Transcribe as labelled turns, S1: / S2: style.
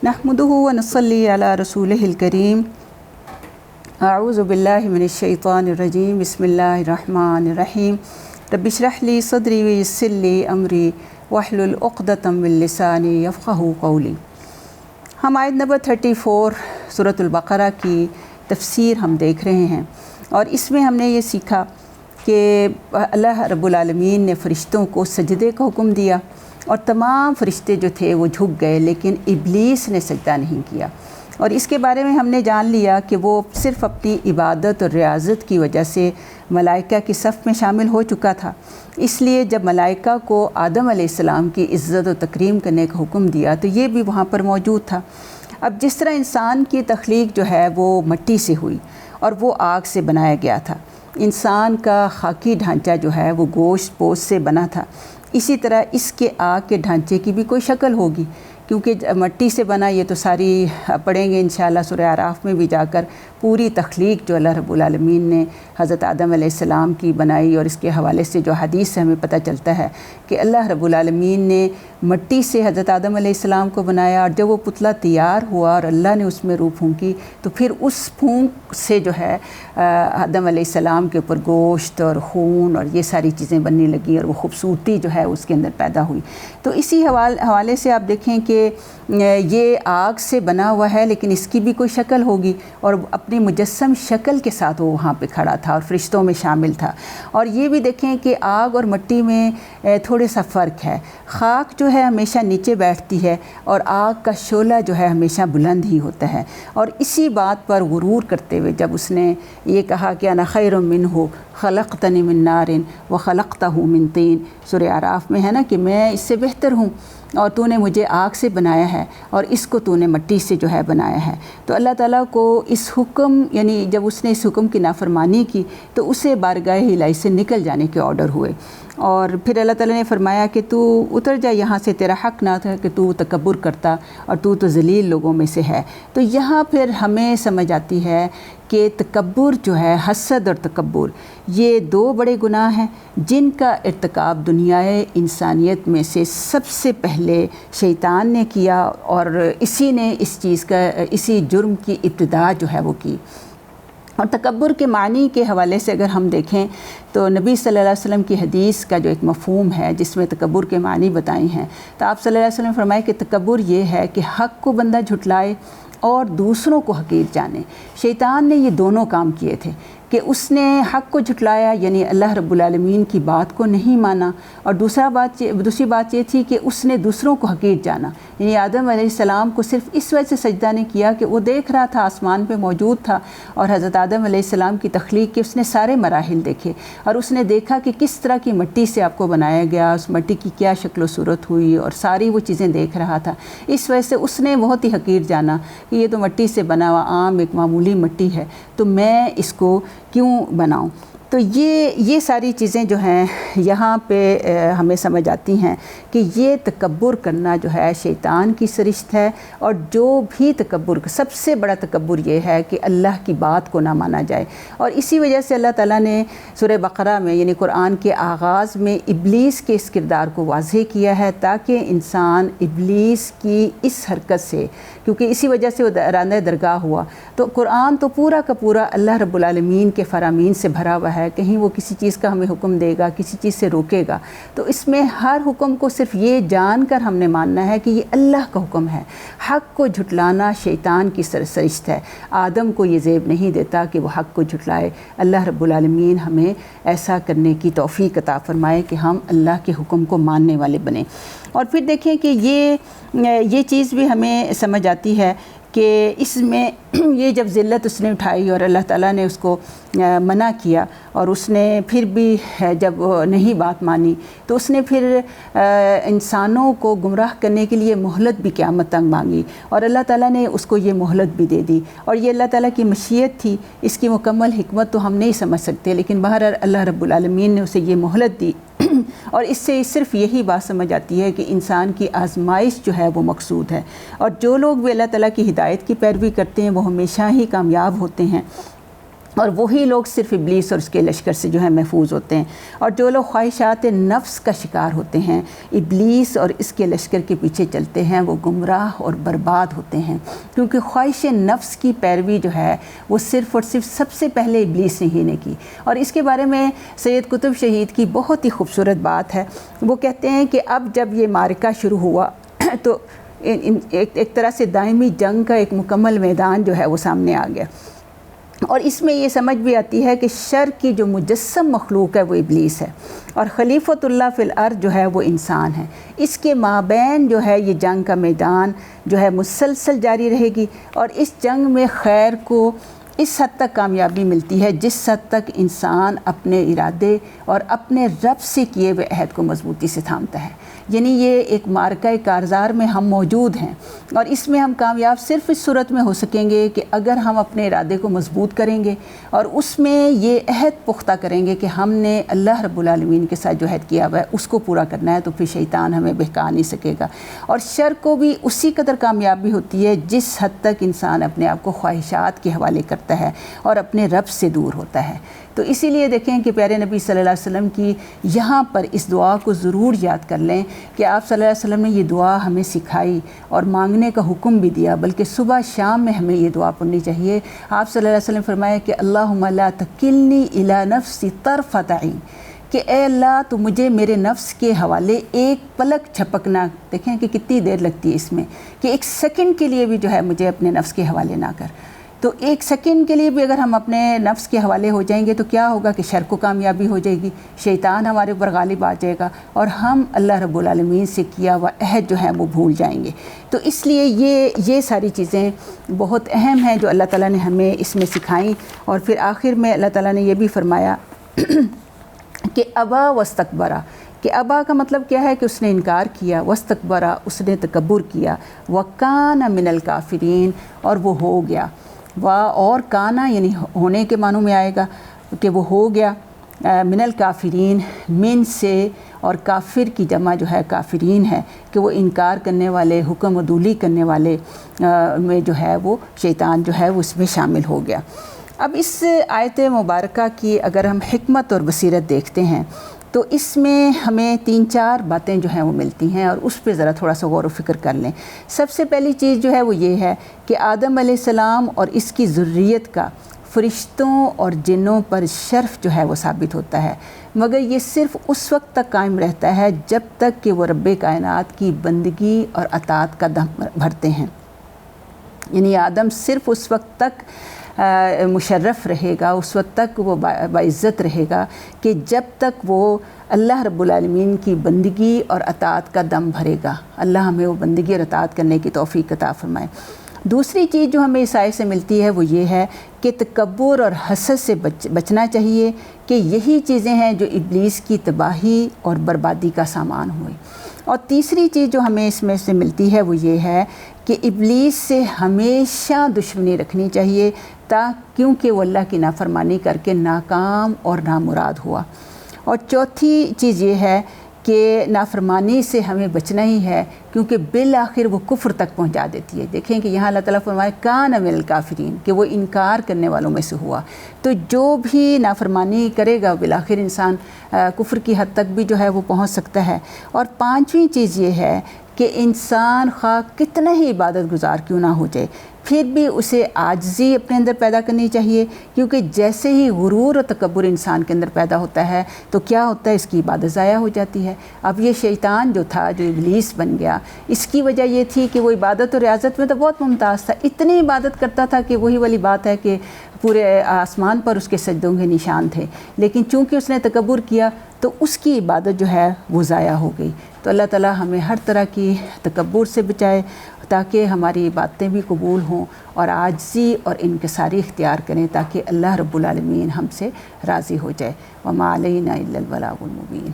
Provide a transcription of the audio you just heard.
S1: नहमदुहु व नसल्ली अला रसूलिहिल करीम। अऊज़ु बिल्लाहि मिनश शैतानिर रजीम। बिस्मिल्लाहिर रहमानिर रहीम। रब्बि इश्रह ली सदरी व यस्सिर ली अमरी वहलुल उक़दतम मिन लिसानी यफ़क़हू क़ौली। हम आयत नंबर 34 सूरह बक़रा की तफ़सीर हम देख रहे हैं और इसमें हमने ये सीखा कि अल्लाह रब्बुल आलमीन ने फ़रिश्तों को सजदे का हुक्म दिया और तमाम फ़रिश्ते जो थे वो झुक गए, लेकिन इब्लीस ने सजदा नहीं किया। और इसके बारे में हमने जान लिया कि वो सिर्फ़ अपनी इबादत और रियाज़त की वजह से मलाइका की सफ़ में शामिल हो चुका था। इसलिए जब मलाइका को आदम अलैहिस्सलाम की इज़्ज़त और तकरीम करने का हुक्म दिया तो ये भी वहाँ पर मौजूद था। अब जिस तरह इंसान की तख्लीक जो है वो मिट्टी से हुई और वो आग से बनाया गया था, इंसान का खाकी ढांचा जो है वो गोश्त पोस्ट से बना था, इसी तरह इसके आग के ढांचे की भी कोई शक्ल होगी, क्योंकि मिट्टी से बना। ये तो सारी पढ़ेंगे इंशाअल्लाह सूरह आराफ में भी जाकर, पूरी तख्लीक जो अल्लाह रब्बुल आलमीन ने हज़रत आदम अलैहिस्सलाम की बनाई। और इसके हवाले से जो हदीस से हमें पता चलता है कि अल्लाह रब्बुल आलमीन ने मिट्टी से हज़रत आदम अलैहिस्सलाम को बनाया और जब वो पुतला तैयार हुआ और अल्लाह ने उसमें रूह फूंकी तो फिर उस फूंक से जो है आदम अलैहिस्सलाम के ऊपर गोश्त और खून और ये सारी चीज़ें बनने लगी और वो खूबसूरती जो है उसके अंदर पैदा हुई। तो इसी हवाले से आप देखें कि ये आग से बना हुआ है, लेकिन इसकी भी कोई शक्ल होगी और अपनी मुजस्सम शक्ल के साथ वो वहाँ पे खड़ा था और फ़रिश्तों में शामिल था। और ये भी देखें कि आग और मिट्टी में थोड़े सा फ़र्क है। खाक जो है हमेशा नीचे बैठती है और आग का शोला जो है हमेशा बुलंद ही होता है। और इसी बात पर गुरूर करते हुए जब उसने ये कहा कि अना खैरुम मिन्हु खलक़तनी मिन नारिन व खलक़तहु मिन तीन, सूरह आराफ में है ना कि मैं इससे बेहतर हूँ और तूने मुझे आग से बनाया है और इसको तूने मिट्टी से जो है बनाया है। तो अल्लाह ताला को इस हुक्म, यानी जब उसने इस हुक्म की नाफरमानी की तो उसे बारगाह इलाही से निकल जाने के ऑर्डर हुए। और फिर अल्लाह ताला ने फरमाया कि तू उतर जा यहाँ से, तेरा हक़ ना था कि तू तकब्बुर करता और तू तो ज़लील लोगों में से है। तो यहाँ फिर हमें समझ आती है कि तकब्बुर जो है, हसद और तकब्बुर, ये दो बड़े गुनाह हैं जिनका इर्तिकाब दुनियाए इंसानियत में से सबसे पहले शैतान ने किया और इसी ने इस चीज़ का, इसी जुर्म की इब्तिदा जो है वो की। और तकब्बुर के मानी के हवाले से अगर हम देखें तो नबी सल्लल्लाहु अलैहि वसल्लम की हदीस का जो एक मफ़हूम है जिसमें तकब्बुर के मानी बताए हैं, तो आप सल्लल्लाहु अलैहि वसल्लम ने फरमाया कि तकब्बुर ये है कि हक़ को बंदा झुटलाए और दूसरों को हक़ीर जाने। शैतान ने ये दोनों काम किए थे कि उसने हक़ को झुटलाया, यानी अल्लाह रब्बुल आलमीन की बात को नहीं माना, और दूसरी बात ये थी कि उसने दूसरों को हक़ीर जाना। यानी आदम अलैहिस्सलाम को सिर्फ़ इस वजह से सजदा नहीं किया कि वो देख रहा था, आसमान पे मौजूद था और हज़रत आदम अलैहिस्सलाम की तख्लीक के उसने सारे मराहिल देखे और उसने देखा कि किस तरह की मिट्टी से आपको बनाया गया, उस मिट्टी की क्या शक्ल सूरत हुई और सारी वो चीज़ें देख रहा था। इस वजह से उसने बहुत ही हक़ीर जाना कि ये तो मिट्टी से बना हुआ आम एक मामूली मिट्टी है, तो मैं इसको क्यों बनाऊं। तो ये सारी चीज़ें जो हैं यहाँ पे हमें समझ आती हैं कि ये तकब्बुर करना जो है शैतान की सरिश्त है। और जो भी तकब्बुर, सबसे बड़ा तकब्बुर ये है कि अल्लाह की बात को ना माना जाए। और इसी वजह से अल्लाह ताला ने सूरह बक़रा में, यानी कुरान के आगाज़ में, इब्लीस के इस किरदार को वाज़ेह किया है ताकि इंसान इब्लीस की इस हरकत से, क्योंकि इसी वजह से वो रांदे दरगाह हुआ, तो कुरान तो पूरा का पूरा अल्लाह रब्बुल आलमीन के फ़रामीन से भरा हुआ है। कहीं वो किसी चीज़ का हमें हुक्म देगा, किसी चीज़ से रोकेगा, तो इसमें हर हुक्म को सिर्फ ये जानकर हमने मानना है कि ये अल्लाह का हुक्म है। हक़ को झुटलाना शैतान की सरिश्त है। आदम को ये ज़ेब नहीं देता कि वो हक़ को झुटलाए। अल्लाह रब्बुल आलमीन हमें ऐसा करने की तौफ़ीक़ अता फ़रमाए कि हम अल्लाह के हुक्म को मानने वाले बने। और फिर देखें कि ये चीज़ भी हमें समझ आती है कि इसमें ये जब ज़िल्लत उसने उठाई और अल्लाह ताला ने उसको मना किया और उसने फिर भी जब नहीं बात मानी तो उसने फिर इंसानों को गुमराह करने के लिए मोहलत भी क़यामत तक मांगी और अल्लाह ताला ने उसको ये मोहलत भी दे दी। और ये अल्लाह ताला की मशीयत थी, इसकी मुकम्मल हिकमत तो हम नहीं समझ सकते, लेकिन बहरहाल अल्लाह रब्बुल आलमीन ने उसे ये मोहलत दी। और इससे सिर्फ़ यही बात समझ आती है कि इंसान की आजमाइश जो है वो मकसूद है, और जो लोग भी अल्लाह ताला की हिदायत की पैरवी करते हैं वो हमेशा ही कामयाब होते हैं। اور وہی لوگ صرف ابلیس اور اس کے لشکر سے جو ہے محفوظ ہوتے ہیں، اور جو لوگ خواہشات نفس کا شکار ہوتے ہیں، ابلیس اور اس کے لشکر کے پیچھے چلتے ہیں، وہ گمراہ اور برباد ہوتے ہیں، کیونکہ خواہش نفس کی پیروی جو ہے وہ صرف اور صرف سب سے پہلے ابلیس نے ہی نے کی۔ اور اس کے بارے میں سید قطب شہید کی بہت ہی خوبصورت بات ہے، وہ کہتے ہیں کہ اب جب یہ معرکہ شروع ہوا تو ایک طرح سے دائمی جنگ کا ایک مکمل میدان جو ہے وہ سامنے آ گیا، اور اس میں یہ سمجھ بھی آتی ہے کہ شر کی جو مجسم مخلوق ہے وہ ابلیس ہے، اور خلیفۃ اللہ فی الارض جو ہے وہ انسان ہے۔ اس کے مابین جو ہے یہ جنگ کا میدان جو ہے مسلسل جاری رہے گی، اور اس جنگ میں خیر کو اس حد تک کامیابی ملتی ہے جس حد تک انسان اپنے ارادے اور اپنے رب سے کیے ہوئے عہد کو مضبوطی سے تھامتا ہے۔ یعنی یہ ایک معرکہ کارزار میں ہم موجود ہیں، اور اس میں ہم کامیاب صرف اس صورت میں ہو سکیں گے کہ اگر ہم اپنے ارادے کو مضبوط کریں گے اور اس میں یہ عہد پختہ کریں گے کہ ہم نے اللہ رب العالمین کے ساتھ جو عہد کیا ہوا ہے اس کو پورا کرنا ہے، تو پھر شیطان ہمیں بہکا نہیں سکے گا۔ اور شر کو بھی اسی قدر کامیابی ہوتی ہے جس حد تک انسان اپنے آپ کو خواہشات کے حوالے کرتا ہے اور اپنے رب سے دور ہوتا ہے۔ تو اسی لیے دیکھیں کہ پیارے نبی صلی اللہ علیہ وسلم کی یہاں پر اس دعا کو ضرور یاد کر لیں کہ آپ صلی اللہ علیہ وسلم نے یہ دعا ہمیں سکھائی اور مانگنے کا حکم بھی دیا، بلکہ صبح شام میں ہمیں یہ دعا پڑھنی چاہیے۔ آپ صلی اللہ علیہ وسلم فرمایا کہ اللہم لا تکلنی الی نفسی طرفۃ عین، کہ اے اللہ تو مجھے میرے نفس کے حوالے ایک پلک جھپکنا، دیکھیں کہ کتنی دیر لگتی ہے اس میں، کہ ایک سیکنڈ کے لیے بھی جو ہے مجھے اپنے نفس کے حوالے نہ کر۔ تو ایک سیکنڈ کے لیے بھی اگر ہم اپنے نفس کے حوالے ہو جائیں گے تو کیا ہوگا کہ شر کو کامیابی ہو جائے گی، شیطان ہمارے اوپر غالب آ جائے گا، اور ہم اللہ رب العالمین سے کیا ہوا عہد جو ہے وہ بھول جائیں گے۔ تو اس لیے یہ ساری چیزیں بہت اہم ہیں جو اللہ تعالیٰ نے ہمیں اس میں سکھائیں۔ اور پھر آخر میں اللہ تعالیٰ نے یہ بھی فرمایا کہ ابا واستکبرا، کہ ابا کا مطلب کیا ہے کہ اس نے انکار کیا، واستکبرا اس نے تکبر کیا، وکان من الکافرین اور وہ ہو گیا، اور کانا یعنی ہونے کے معنوں میں آئے گا کہ وہ ہو گیا، من الکافرین من سے، اور کافر کی جمع جو ہے کافرین ہے کہ وہ انکار کرنے والے، حکم عدولی کرنے والے میں جو ہے وہ شیطان جو ہے وہ اس میں شامل ہو گیا۔ اب اس آیت مبارکہ کی اگر ہم حکمت اور بصیرت دیکھتے ہیں تو اس میں ہمیں 3-4 باتیں جو ہیں وہ ملتی ہیں، اور اس پہ ذرا تھوڑا سا غور و فکر کر لیں۔ سب سے پہلی چیز جو ہے وہ یہ ہے کہ آدم علیہ السلام اور اس کی ذریت کا فرشتوں اور جنوں پر شرف جو ہے وہ ثابت ہوتا ہے، مگر یہ صرف اس وقت تک قائم رہتا ہے جب تک کہ وہ رب کائنات کی بندگی اور اطاعت کا دم بھرتے ہیں۔ یعنی آدم صرف اس وقت تک مشرف رہے گا، اس وقت تک وہ باعزت رہے گا کہ جب تک وہ اللہ رب العالمین کی بندگی اور اطاعت کا دم بھرے گا۔ اللہ ہمیں وہ بندگی اور اطاعت کرنے کی توفیق عطا فرمائے۔ دوسری چیز جو ہمیں اس آیت سے ملتی ہے وہ یہ ہے کہ تکبر اور حسد سے بچنا چاہیے، کہ یہی چیزیں ہیں جو ابلیس کی تباہی اور بربادی کا سامان ہوئے۔ اور تیسری چیز جو ہمیں اس میں سے ملتی ہے وہ یہ ہے کہ ابلیس سے ہمیشہ دشمنی رکھنی چاہیے، کیونکہ وہ اللہ کی نافرمانی کر کے ناکام اور نامراد ہوا۔ اور چوتھی چیز یہ ہے کہ نافرمانی سے ہمیں بچنا ہی ہے، کیونکہ بالآخر وہ کفر تک پہنچا دیتی ہے۔ دیکھیں کہ یہاں اللہ تعالیٰ فرمائے کان من الکافرین، کہ وہ انکار کرنے والوں میں سے ہوا۔ تو جو بھی نافرمانی کرے گا بالآخر انسان کفر کی حد تک بھی جو ہے وہ پہنچ سکتا ہے۔ اور پانچویں چیز یہ ہے کہ انسان خواہ کتنا ہی عبادت گزار کیوں نہ ہو جائے، پھر بھی اسے عاجزی اپنے اندر پیدا کرنی چاہیے، کیونکہ جیسے ہی غرور اور تکبر انسان کے اندر پیدا ہوتا ہے تو کیا ہوتا ہے، اس کی عبادت ضائع ہو جاتی ہے۔ اب یہ شیطان جو تھا، جو ابلیس بن گیا، اس کی وجہ یہ تھی کہ وہ عبادت اور ریاضت میں تو بہت ممتاز تھا، اتنی عبادت کرتا تھا کہ وہی والی بات ہے کہ پورے آسمان پر اس کے سجدوں کے نشان تھے، لیکن چونکہ اس نے تکبر کیا تو اس کی عبادت جو ہے وہ ضائع ہو گئی۔ تو اللہ تعالیٰ ہمیں ہر طرح کی تکبر سے بچائے، تاکہ ہماری باتیں بھی قبول ہوں، اور عاجزی اور انکساری اختیار کریں تاکہ اللہ رب العالمین ہم سے راضی ہو جائے۔ وما علینا الا البلاغ المبین۔